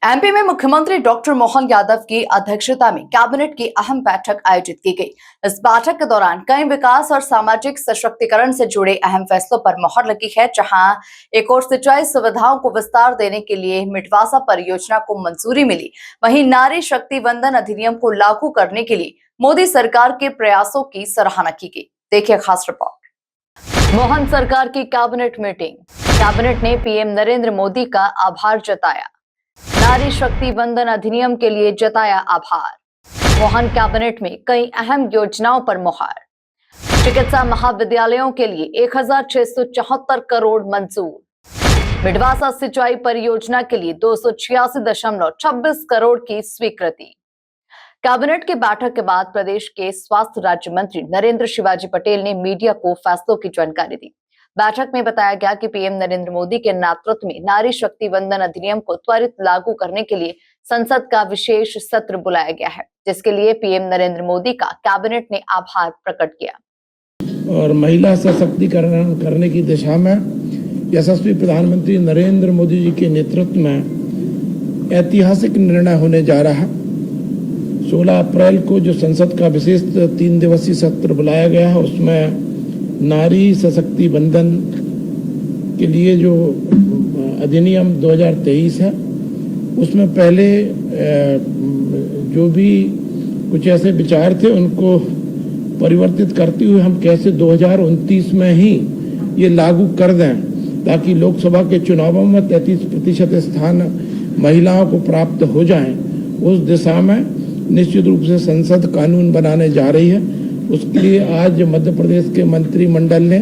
MP में मुख्यमंत्री doctor Mohan Yadav की अध्यक्षता में कैबिनेट की अहम बैठक आयोजित की गई। इस बैठक के दौरान कई विकास और सामाजिक सशक्तिकरण से जुड़े अहम फैसलों पर मोहर लगी है। जहां एक और सिंचाई सुविधाओं को विस्तार देने के लिए मिडवासा परियोजना को मंजूरी मिली, वहीं नारी शक्ति वंदन अधिनियम को लागू करने के लिए मोदी सरकार के प्रयासों की सराहना की गई। देखिए खास रिपोर्ट। मोहन सरकार की कैबिनेट मीटिंग। कैबिनेट ने पीएम नरेंद्र मोदी का आभार जताया। नारी शक्ति वंदन अधिनियम के लिए जताया आभार। मोहन कैबिनेट में कई अहम योजनाओं पर मुहर। चिकित्सा महाविद्यालयों के लिए 1674 करोड़ मंजूर। मिडवासा सिंचाई परियोजना के लिए 286.26 करोड़ की स्वीकृति। कैबिनेट की बैठक के बाद प्रदेश के स्वास्थ्य राज्य मंत्री नरेंद्र शिवाजी पटेल ने मीडिया को फैसलों की जानकारी दी। बैठक में बताया गया कि पीएम नरेंद्र मोदी के नेतृत्व में नारी शक्ति वंदन अधिनियम को त्वरित लागू करने के लिए संसद का विशेष सत्र बुलाया गया है, जिसके लिए पीएम नरेंद्र मोदी का कैबिनेट ने आभार प्रकट किया। और महिला सशक्तिकरण करने की दिशा में यशस्वी प्रधानमंत्री नरेंद्र मोदी जी के नेतृत्व में ऐतिहासिक निर्णय होने जा रहा है। 16 अप्रैल को जो संसद का विशेष 3 दिवसीय सत्र बुलाया गया है, उसमें नारी सशक्ति वंदन के लिए जो अधिनियम 2023 है, उसमें पहले जो भी कुछ ऐसे विचार थे उनको परिवर्तित करते हुए हम कैसे 2029 में ही ये लागू कर दें, ताकि लोकसभा के चुनावों में 33% स्थान महिलाओं को प्राप्त हो जाएं। उस दिशा में निश्चित रूप से संसद कानून बनाने जा रही है। उसके लिए आज मध्य प्रदेश के मंत्रिमंडल ने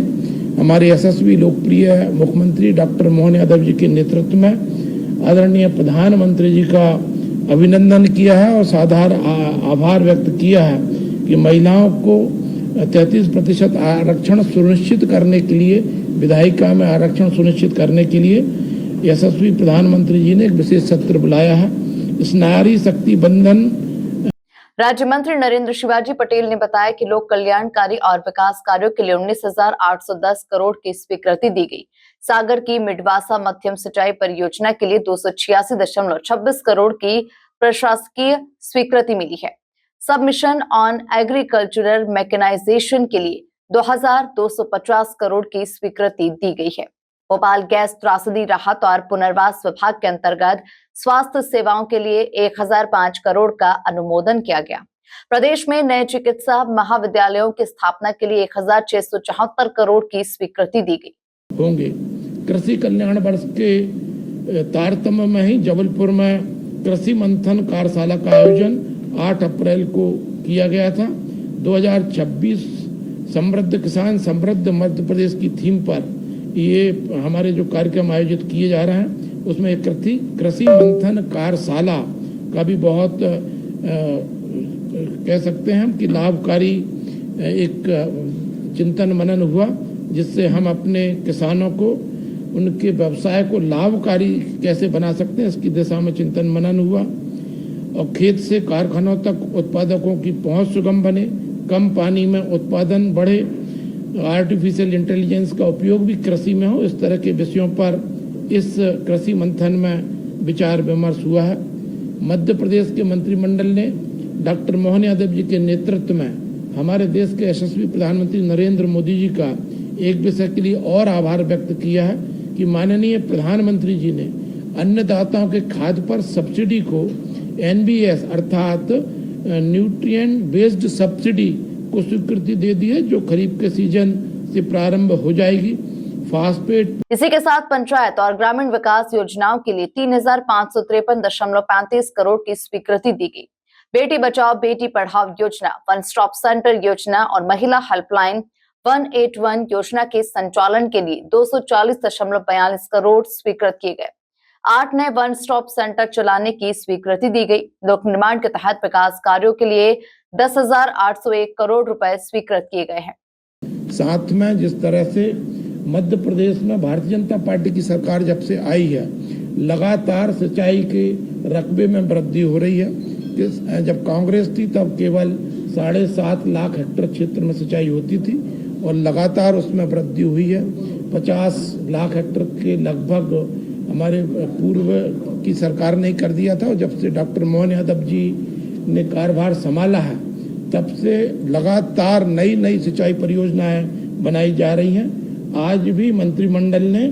हमारे यशस्वी लोकप्रिय मुख्यमंत्री डॉक्टर मोहन यादव जी के नेतृत्व में आदरणीय प्रधानमंत्री जी का अभिनंदन किया है और साधार आभार व्यक्त किया है कि महिलाओं को 33% आरक्षण सुनिश्चित करने के लिए, विधायिका में आरक्षण सुनिश्चित करने के लिए यशस्वी प्रधानमंत्री जी ने एक विशेष सत्र बुलाया है। इस नारी शक्ति बंधन राज्य मंत्री नरेंद्र शिवाजी पटेल ने बताया कि लोक कल्याणकारी और विकास कार्यों के लिए 19,810 करोड़ की स्वीकृति दी गई। सागर की मिडवासा मध्यम सिंचाई परियोजना के लिए 286.26 करोड़ की प्रशासकीय स्वीकृति मिली है। सबमिशन ऑन एग्रीकल्चरल मैकेनाइजेशन के लिए 2,250 करोड़ की स्वीकृति दी गई है। भोपाल गैस त्रासदी राहत और पुनर्वास विभाग के अंतर्गत स्वास्थ्य सेवाओं के लिए 1005 करोड़ का अनुमोदन किया गया। प्रदेश में नए चिकित्सा महाविद्यालयों की स्थापना के लिए 1674 करोड़ की स्वीकृति दी गई। होंगे कृषि कल्याण वर्ष के तारतम्य में ही जबलपुर में कृषि मंथन कार्यशाला का आयोजन 8 अप्रैल को किया गया था। 2026 समृद्ध किसान समृद्ध मध्य प्रदेश की थीम पर ये हमारे जो कार्यक्रम आयोजित किए जा रहे हैं, उसमें एक कृषि मंथन कार्यशाला का भी बहुत कह सकते हैं कि लाभकारी एक चिंतन मनन हुआ, जिससे हम अपने किसानों को उनके व्यवसाय को लाभकारी कैसे बना सकते हैं, इसकी दिशा में चिंतन मनन हुआ। और खेत से कारखानों तक उत्पादकों की पहुंच सुगम बने, कम पानी में उत्पादन बढ़े, आर्टिफिशियल इंटेलिजेंस का उपयोग भी कृषि में हो, इस तरह के विषयों पर इस कृषि मंथन में विचार विमर्श हुआ है। मध्य प्रदेश के मंत्रिमंडल ने डॉक्टर मोहन यादव जी के नेतृत्व में हमारे देश के यशस्वी प्रधानमंत्री नरेंद्र मोदी जी का एक विषय के लिए और आभार व्यक्त किया है कि माननीय प्रधानमंत्री जी ने अन्नदाताओं के खाद्य पर सब्सिडी को NBS अर्थात न्यूट्रिएंट बेस्ड सब्सिडी को स्वीकृति दे दी है, जो खरीफ के सीजन से प्रारंभ हो जाएगी। फास्फेट। इसी के साथ पंचायत और ग्रामीण विकास योजनाओं के लिए 3,553.35 करोड़ की स्वीकृति दी गई। बेटी बचाओ बेटी पढ़ाओ योजना, वन स्टॉप सेंटर योजना और महिला हेल्पलाइन 181 योजना के संचालन के लिए 240.42 करोड़ स्वीकृत किए गए। 8 नए वन स्टॉप सेंटर चलाने की स्वीकृति दी गई। लोक निर्माण के तहत विकास कार्यों के लिए 10,801 करोड़ रुपए स्वीकृत किए गए हैं। साथ में जिस तरह से मध्य प्रदेश में भारतीय जनता पार्टी की सरकार जब से आई है, लगातार सिंचाई के रकबे में वृद्धि हो रही है। जब कांग्रेस थी तब केवल 7.5 लाख हेक्टेयर क्षेत्र में सिंचाई होती थी और लगातार उसमें वृद्धि हुई है। 50 लाख हेक्टेयर के लगभग हमारे पूर्व की सरकार ने कर दिया था, और जब से डॉक्टर मोहन यादव जी ने कार्यभार संभाला है तब से लगातार नई नई सिंचाई परियोजनाएं बनाई जा रही हैं। आज भी मंत्रिमंडल ने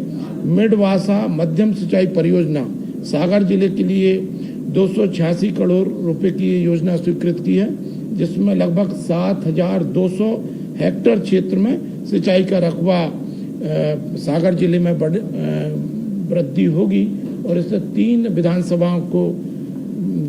मिडवासा मध्यम सिंचाई परियोजना सागर जिले के लिए 286 करोड़ रुपए की योजना स्वीकृत की है, जिसमें लगभग 7,200 हेक्टेयर क्षेत्र में सिंचाई का रकबा सागर जिले में वृद्धि होगी, और इससे 3 विधानसभाओं को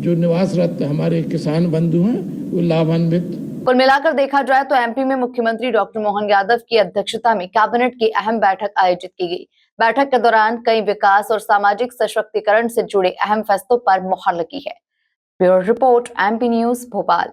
जो निवासरत हमारे किसान बंधु हैं वो लाभान्वित। कुल मिलाकर देखा जाए तो एमपी में मुख्यमंत्री डॉक्टर मोहन यादव की अध्यक्षता में कैबिनेट की अहम बैठक आयोजित की गई। बैठक के दौरान कई विकास और सामाजिक सशक्तिकरण से जुड़े अहम फैसलों पर मुहर लगी है। Bureau report, MP news, Bhopal.